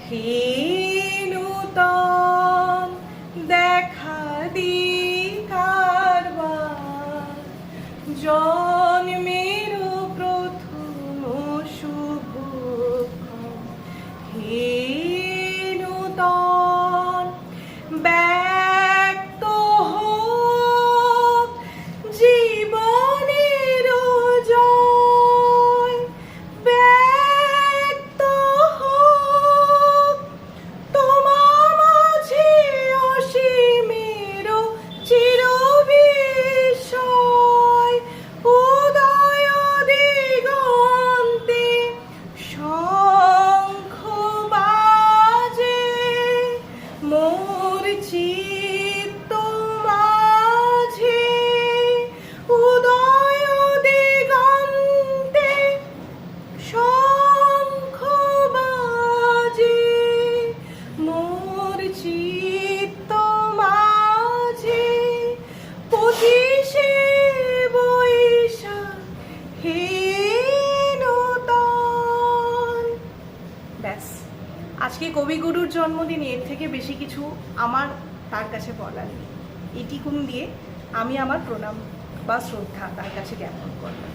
হে নূতন দেখা দি কারবার, জন্মের প্রথম শুভক্ষণ। হে নূতন ব্যক্ত হোক জীবনের জয়, ব্যক্ত হোক তোমার মাঝে অসীমের চিরবিস্ময়। উদয় দিগন্তে শঙ্খ বাজে, মোর চিত্ত মাঝে। উদয় দিগন্তে শঙ্খ বাজে, মোর চিত্ত মাঝে। 25শে বৈশাখ হে নূতন। ব্যাস, আজকে কবিগুরুর জন্মদিন, এর থেকে বেশি কিছু আমার তার কাছে বলার নেই। এটিকুন দিয়ে আমি আমার প্রণাম বা শ্রদ্ধা তার কাছে জ্ঞাপন করলাম।